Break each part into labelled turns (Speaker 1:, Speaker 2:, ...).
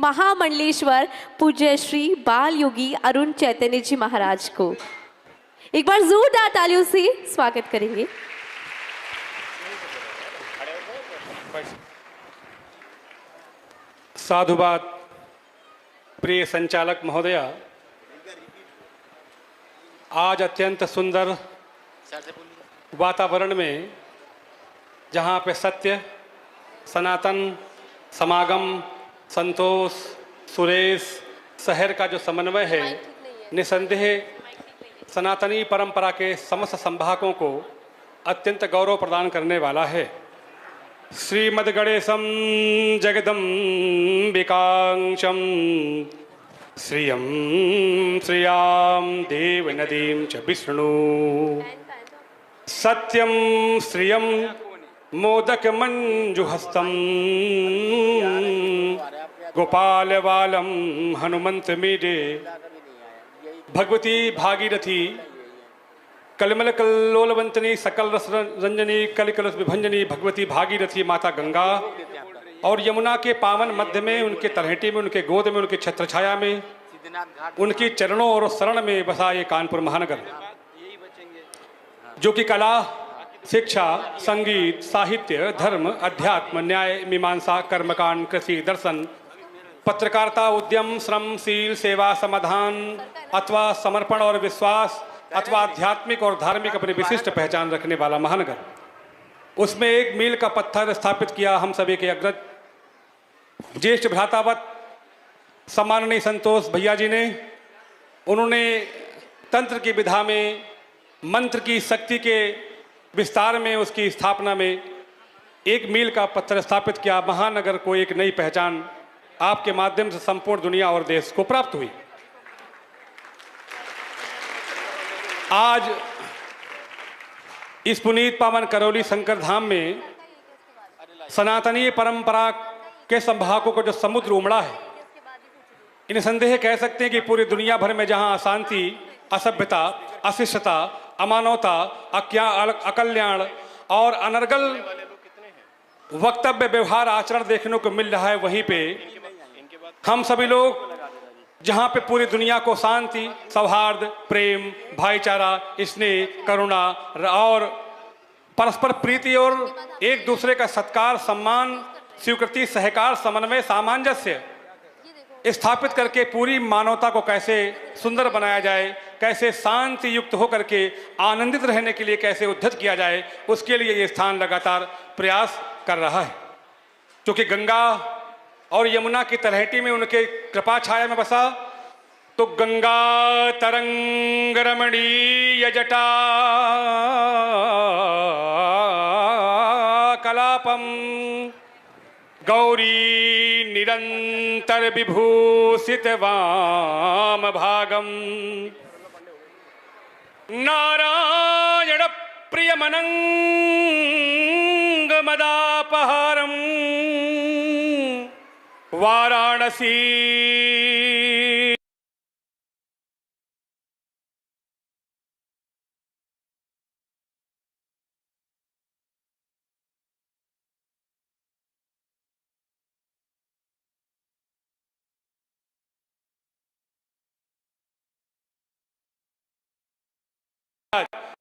Speaker 1: महामंडलेश्वर पूज्य श्री बाल योगी अरुण चैतन्य जी महाराज को एक बार जोरदार तालियों से स्वागत करेंगे।
Speaker 2: साधुवाद प्रिय संचालक महोदया, आज अत्यंत सुंदर वातावरण में जहाँ पे सत्य, सनातन, समागम, संतोष, सुरेश, शहर का जो समन्वय है, निसंदेह सनातनी परंपरा के समस्त संभागों को अत्यंत गौरव प्रदान करने वाला है। श्रीमद्गणेशं जगदम्बिकांशं श्रियं श्रियां देवनदीं च विष्णु सत्यं श्रियं मोदकमञ्जुहस्तं गोपालबालं हनुमन्तमीडे भगवती भागीरथी कलमल कल्लोलवंतनी सकल रस रंजनी कलिकलस विभंजनी भगवती भागीरथी माता गंगा और यमुना के पावन मध्य में, उनके तलहटी में, उनके गोद में, उनकी छत्रछाया में, उनकी चरणों और शरण में बसा ये कानपुर महानगर, जो कि कला, शिक्षा, संगीत, साहित्य, धर्म, अध्यात्म, न्याय, मीमांसा, कर्मकांड, कृषि, दर्शन, पत्रकारिता, उद्यम, श्रम, शील, सेवा, समाधान अथवा समर्पण और विश्वास अथवा आध्यात्मिक और धार्मिक अपनी विशिष्ट पहचान रखने वाला महानगर, उसमें एक मील का पत्थर स्थापित किया हम सभी के अग्रज ज्येष्ठ भ्रातावत सम्माननीय संतोष भैया जी ने। उन्होंने तंत्र की विधा में, मंत्र की शक्ति के विस्तार में, उसकी स्थापना में एक मील का पत्थर स्थापित किया। महानगर को एक नई पहचान आपके माध्यम से संपूर्ण दुनिया और देश को प्राप्त हुई। आज इस पुनीत पावन करौली शंकर धाम में सनातनी परंपरा के संभागों को जो समुद्र उमड़ा है, इन संदेह कह सकते हैं कि पूरी दुनिया भर में जहां अशांति, असभ्यता, अशिष्टता, अमानवता, अकल्याण और अनर्गल वक्तव्य, व्यवहार, आचरण देखने को मिल रहा है, वहीं पे हम सभी लोग जहाँ पे पूरी दुनिया को शांति, सौहार्द, प्रेम, भाईचारा, स्नेह, करुणा और परस्पर प्रीति और एक दूसरे का सत्कार, सम्मान, स्वीकृति, सहकार, समन्वय, सामंजस्य स्थापित करके पूरी मानवता को कैसे सुंदर बनाया जाए, कैसे शांति युक्त होकर के आनंदित रहने के लिए कैसे उद्धत किया जाए, उसके लिए ये स्थान लगातार प्रयास कर रहा है। क्योंकि गंगा और यमुना की तलहटी में, उनके कृपा छाया में बसा, तो गंगा तरंग रमणीय जटा कलापम गौरी निरंतर विभूषित वाम भागम नारायण प्रियमनंग मदापहारम वाराणसी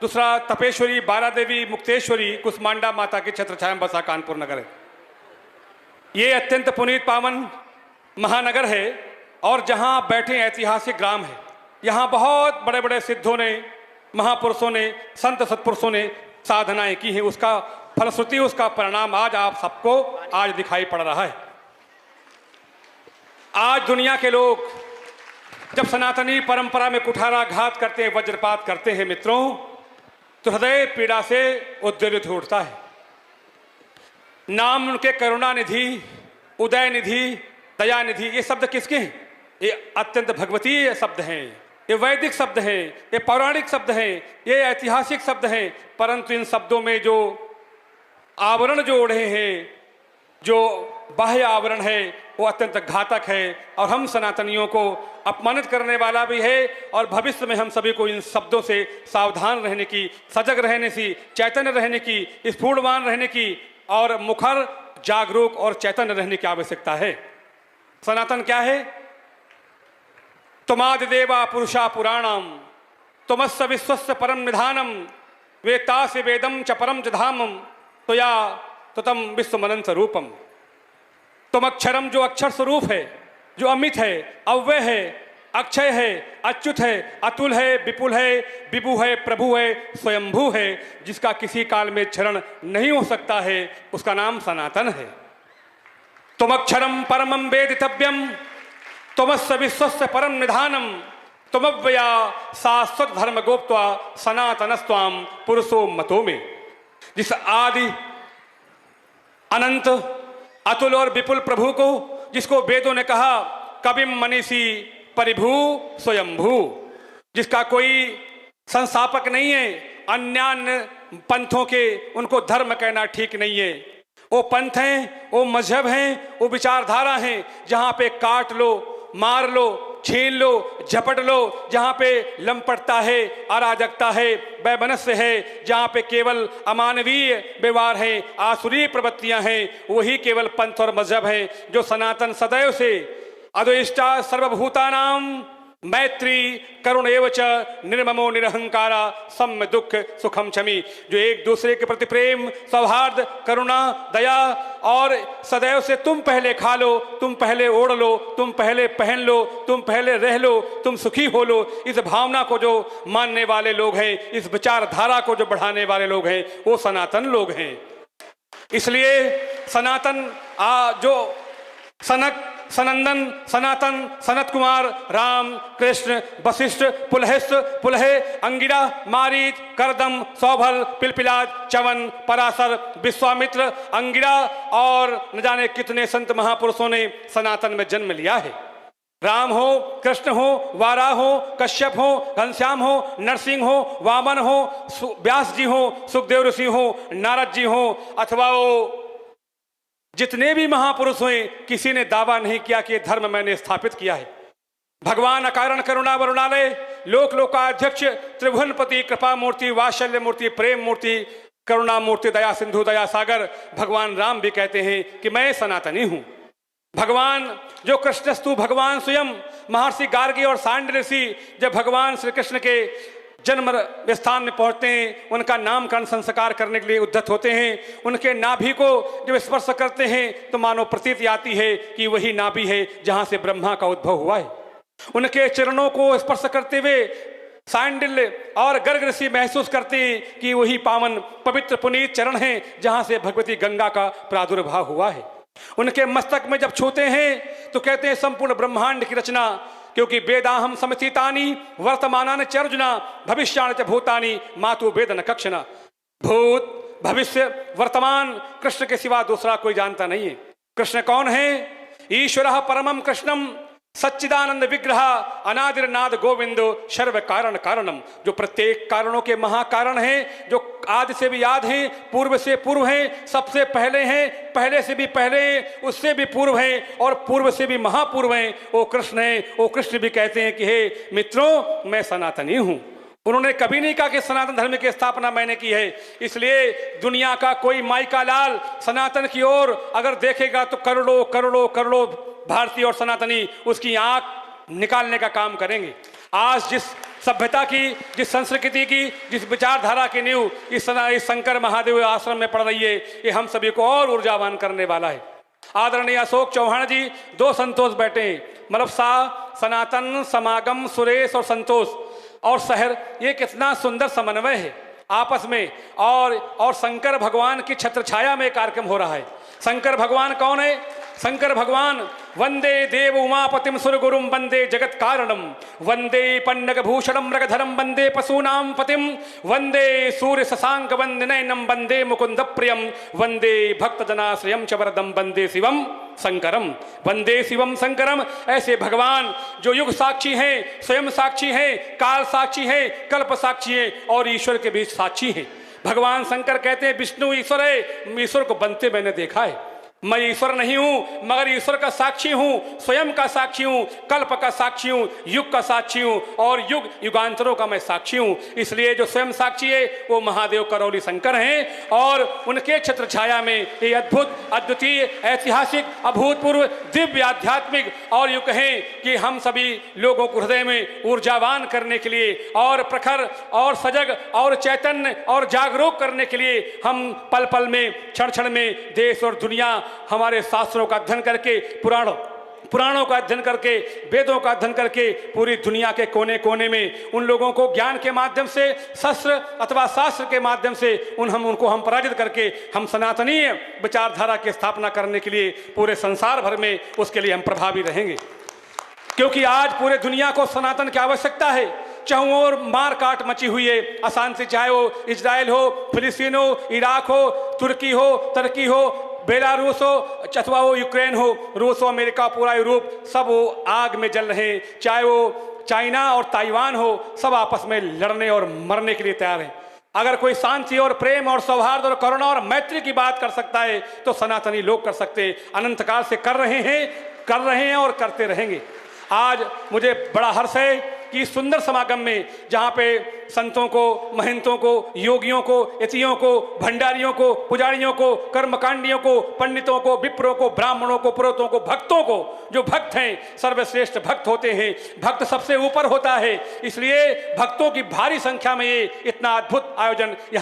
Speaker 2: दूसरा तपेश्वरी, बाला देवी, मुक्तेश्वरी, कुसमांडा माता की छत्रछाया में बसा कानपुर नगर है। ये अत्यंत पुनीत पावन महानगर है और जहाँ बैठे ऐतिहासिक ग्राम है। यहाँ बहुत बड़े बड़े सिद्धों ने, महापुरुषों ने, संत सत्पुरुषों ने साधनाएं की हैं। उसका फलश्रुति, उसका परिणाम आज आप सबको आज दिखाई पड़ रहा है। आज दुनिया के लोग जब सनातनी परंपरा में कुठाराघात करते हैं, वज्रपात करते हैं मित्रों, तो हृदय पीड़ा से उद्वेलित हो उठता है। नाम उनके करुणा निधि, उदय निधि, दया निधि, ये शब्द किसके हैं? ये अत्यंत भगवतीय शब्द हैं, ये वैदिक शब्द हैं, ये पौराणिक शब्द हैं, ये ऐतिहासिक शब्द हैं। परंतु इन शब्दों में जो आवरण जो ओढ़े हैं, जो बाह्य आवरण है, वो अत्यंत घातक है और हम सनातनियों को अपमानित करने वाला भी है। और भविष्य में हम सभी को इन शब्दों से सावधान रहने की, सजग रहने की, चैतन्य रहने की, स्फूर्तवान रहने की और मुखर, जागरूक और चैतन्य रहने की आवश्यकता है। सनातन क्या है? तुमादिदेवा पुरुषा पुराणम तुमस्य विश्वस्य परम निधानम वेत्तासि वेदम च परम च धामम त्वया तुतम विश्वमनंत रूपम। तुम अक्षरम, जो अक्षर स्वरूप है, जो अमित है, अव्यय है, अक्षय है, अच्युत है, अतुल है, विपुल है, विभु है, प्रभु है, स्वयंभू है, जिसका किसी काल में क्षरण नहीं हो सकता है, उसका नाम सनातन है। तुम अक्षरम परमं वेदितव्यम तुमस्य विश्वस्य परम निधानम तुमव्यया शाश्वत धर्म गोप्त्वा सनातनस्त्वाम पुरुषो मतो में। जिस आदि अनंत अतुल और विपुल प्रभु को, जिसको वेदों ने कहा कविम मनीषी परिभू स्वयंभू, जिसका कोई संस्थापक नहीं है, अन्यान्य पंथों के उनको धर्म कहना ठीक नहीं है। वो पंथ हैं, वो मजहब हैं, वो विचारधारा हैं जहाँ पे काट लो, मार लो, छीन लो, झपट लो, जहाँ पे लंपटता है, अराजकता है, वैमनस्य है, जहाँ पे केवल अमानवीय व्यवहार है, आसुरी प्रवृत्तियां हैं, वही केवल पंथ और मजहब है जो सनातन सदैव से अद्वेष्टा सर्वभूतानाम मैत्री करुण एवच निर्ममो निरहंकारा सम्य दुख सुखम क्षमी, जो एक दूसरे के प्रति प्रेम, सौहार्द, करुणा, दया और सदैव से तुम पहले खा लो, तुम पहले ओढ़ लो, तुम पहले पहन लो, तुम पहले रह लो, तुम सुखी हो लो, इस भावना को जो मानने वाले लोग हैं, इस विचारधारा को जो बढ़ाने वाले लोग हैं, वो सनातन लोग हैं। इसलिए सनातन जो सनक, सनंदन, सनातन, सनत कुमार, राम, कृष्ण, वशिष्ठ, पुलहेश, पुलहे, अंगिरा, मारीच, करदम, सौभल, पिलपिलाज, च्यवन, पराशर, विश्वामित्र, अंगिरा और न जाने कितने संत महापुरुषों ने सनातन में जन्म लिया है। राम हो, कृष्ण हो, वाराह हो, कश्यप हो, घनश्याम हो, नरसिंह हो, वामन हो, व्यास जी हो, सुखदेव ऋषि हो, नारद जी हो, अथवा वो जितने भी महापुरुष हुए, किसी ने दावा नहीं किया कि धर्म मैंने स्थापित किया है। भगवान अकारण करुणा वरुणालय, लोक लोकाध्यक्ष, त्रिभुवनपति, कृपा मूर्ति, वात्सल्य मूर्ति, प्रेम मूर्ति, करुणा मूर्ति, दया सिंधु, दया सागर, भगवान राम भी कहते हैं कि मैं सनातनी हूं। भगवान जो कृष्णस्तु भगवान स्वयं, महर्षि गार्गी और सांड ऋषि जब भगवान श्री कृष्ण के जन्म स्थान में पहुंचते हैं, उनका नामकरण संस्कार करने के लिए उद्यत होते हैं, उनके नाभि को जब स्पर्श करते हैं तो मानो प्रतीति आती है कि वही नाभि है जहां से ब्रह्मा का उद्भव हुआ है। उनके चरणों को स्पर्श करते हुए सांडिल्य और गर्ग ऋषि महसूस करते हैं कि वही पावन पवित्र पुनीत चरण हैं जहां से भगवती गंगा का प्रादुर्भाव हुआ है। उनके मस्तक में जब छूते हैं तो कहते हैं संपूर्ण ब्रह्मांड की रचना, क्योंकि वेदाहम समतीतानि वर्तमानानि च अर्जुना भविष्याणि च भूतानि मातु वेद न कक्षना। भूत, भविष्य, वर्तमान कृष्ण के सिवा दूसरा कोई जानता नहीं है। कृष्ण कौन है? ईश्वरः परमं कृष्णम सच्चिदानंद विग्रह अनादिर्नाद गोविंदो सर्व कारण कारणम, जो प्रत्येक कारणों के महाकारण हैं, जो आदि से भी याद हैं, पूर्व से पूर्व हैं, सबसे पहले हैं, पहले से भी पहले हैं, उससे भी पूर्व हैं और पूर्व से भी महापूर्व हैं, वो कृष्ण हैं। वो कृष्ण भी कहते हैं कि हे मित्रों, मैं सनातनी हूँ। उन्होंने कभी नहीं कहा कि सनातन धर्म की स्थापना मैंने की है। इसलिए दुनिया का कोई माई का लाल सनातन की ओर अगर देखेगा तो करोड़ों करोड़ों करोड़ों भारतीय और सनातनी उसकी आंख निकालने का काम करेंगे। आज जिस सभ्यता की, जिस संस्कृति की, जिस विचारधारा की नींव इस शंकर महादेव आश्रम में पड़ रही है, ये हम सभी को और ऊर्जावान करने वाला है। आदरणीय अशोक चौहान जी, दो संतोष बैठे हैं, मतलब सनातन, समागम, सुरेश और संतोष और शहर, ये कितना सुंदर समन्वय है आपस में। और शंकर भगवान की छत्र छाया में कार्यक्रम हो रहा है। शंकर भगवान कौन है? शंकर भगवान वंदे देव उमापतिम सुर गुरुम वंदे जगत कारणम वंदे पन्नग भूषणम मृगधरम वंदे पशूनाम पतिम वंदे सूर्य शशांक वंदनयनम वंदे मुकुंद प्रियम वंदे भक्त जनाश्रयम च वरदम वंदे शिवम शंकरम, वंदे शिवम शंकरम। ऐसे भगवान जो युग साक्षी हैं, स्वयं साक्षी हैं, काल साक्षी हैं, कल्प साक्षी हैं और ईश्वर के बीच साक्षी हैं। भगवान शंकर कहते हैं विष्णु ईश्वर है, ईश्वर को बनते मैंने देखा है। मैं ईश्वर नहीं हूं, मगर ईश्वर का साक्षी हूं, स्वयं का साक्षी हूं, कल्प का साक्षी हूं, युग का साक्षी हूं और युग युगांतरों का मैं साक्षी हूं। इसलिए जो स्वयं साक्षी है वो महादेव करौली शंकर हैं और उनके छत्र छाया में ये अद्भुत, अद्वितीय, ऐतिहासिक, अभूतपूर्व, दिव्य, आध्यात्मिक और यूं कहें कि हम सभी लोगों को हृदय में ऊर्जावान करने के लिए और प्रखर और सजग और चैतन्य और जागरूक करने के लिए हम पल पल में, क्षण क्षण में देश और दुनिया हमारे शास्त्रों का अध्ययन करके, पुराणों का अध्ययन करके, वेदों का अध्ययन करके पूरी दुनिया के कोने कोने में उन लोगों को ज्ञान के माध्यम से, शस्त्र अथवा शास्त्र के माध्यम से उनको हम पराजित करके हम सनातनीय विचारधारा की स्थापना करने के लिए पूरे संसार भर में उसके लिए हम प्रभावी रहेंगे। क्योंकि आज पूरे दुनिया को सनातन की आवश्यकता है। चाहे और मार काट मची हुई है, अशांति, चाहे वो इजराइल हो, फिलिस्तीन हो, इराक हो, तुर्की हो, तुर्की हो, बेलारूस हो, अथवा वो यूक्रेन हो, रूस हो, अमेरिका, पूरा यूरोप, सब वो आग में जल रहे हैं। चाहे वो चाइना और ताइवान हो, सब आपस में लड़ने और मरने के लिए तैयार हैं। अगर कोई शांति और प्रेम और सौहार्द और करुणा और मैत्री की बात कर सकता है तो सनातनी लोग कर सकते हैं, अनंत काल से कर रहे हैं और करते रहेंगे। आज मुझे बड़ा हर्ष है कि सुंदर समागम में जहाँ पे संतों को, महंतों को, योगियों को, यतियों को, भंडारियों को, पुजारियों को, कर्मकांडियों को, पंडितों को, विप्रों को, ब्राह्मणों को, पुरोहितों को, भक्तों को, जो भक्त हैं सर्वश्रेष्ठ भक्त होते हैं, भक्त सबसे ऊपर होता है। इसलिए भक्तों की भारी संख्या में ये इतना अद्भुत आयोजन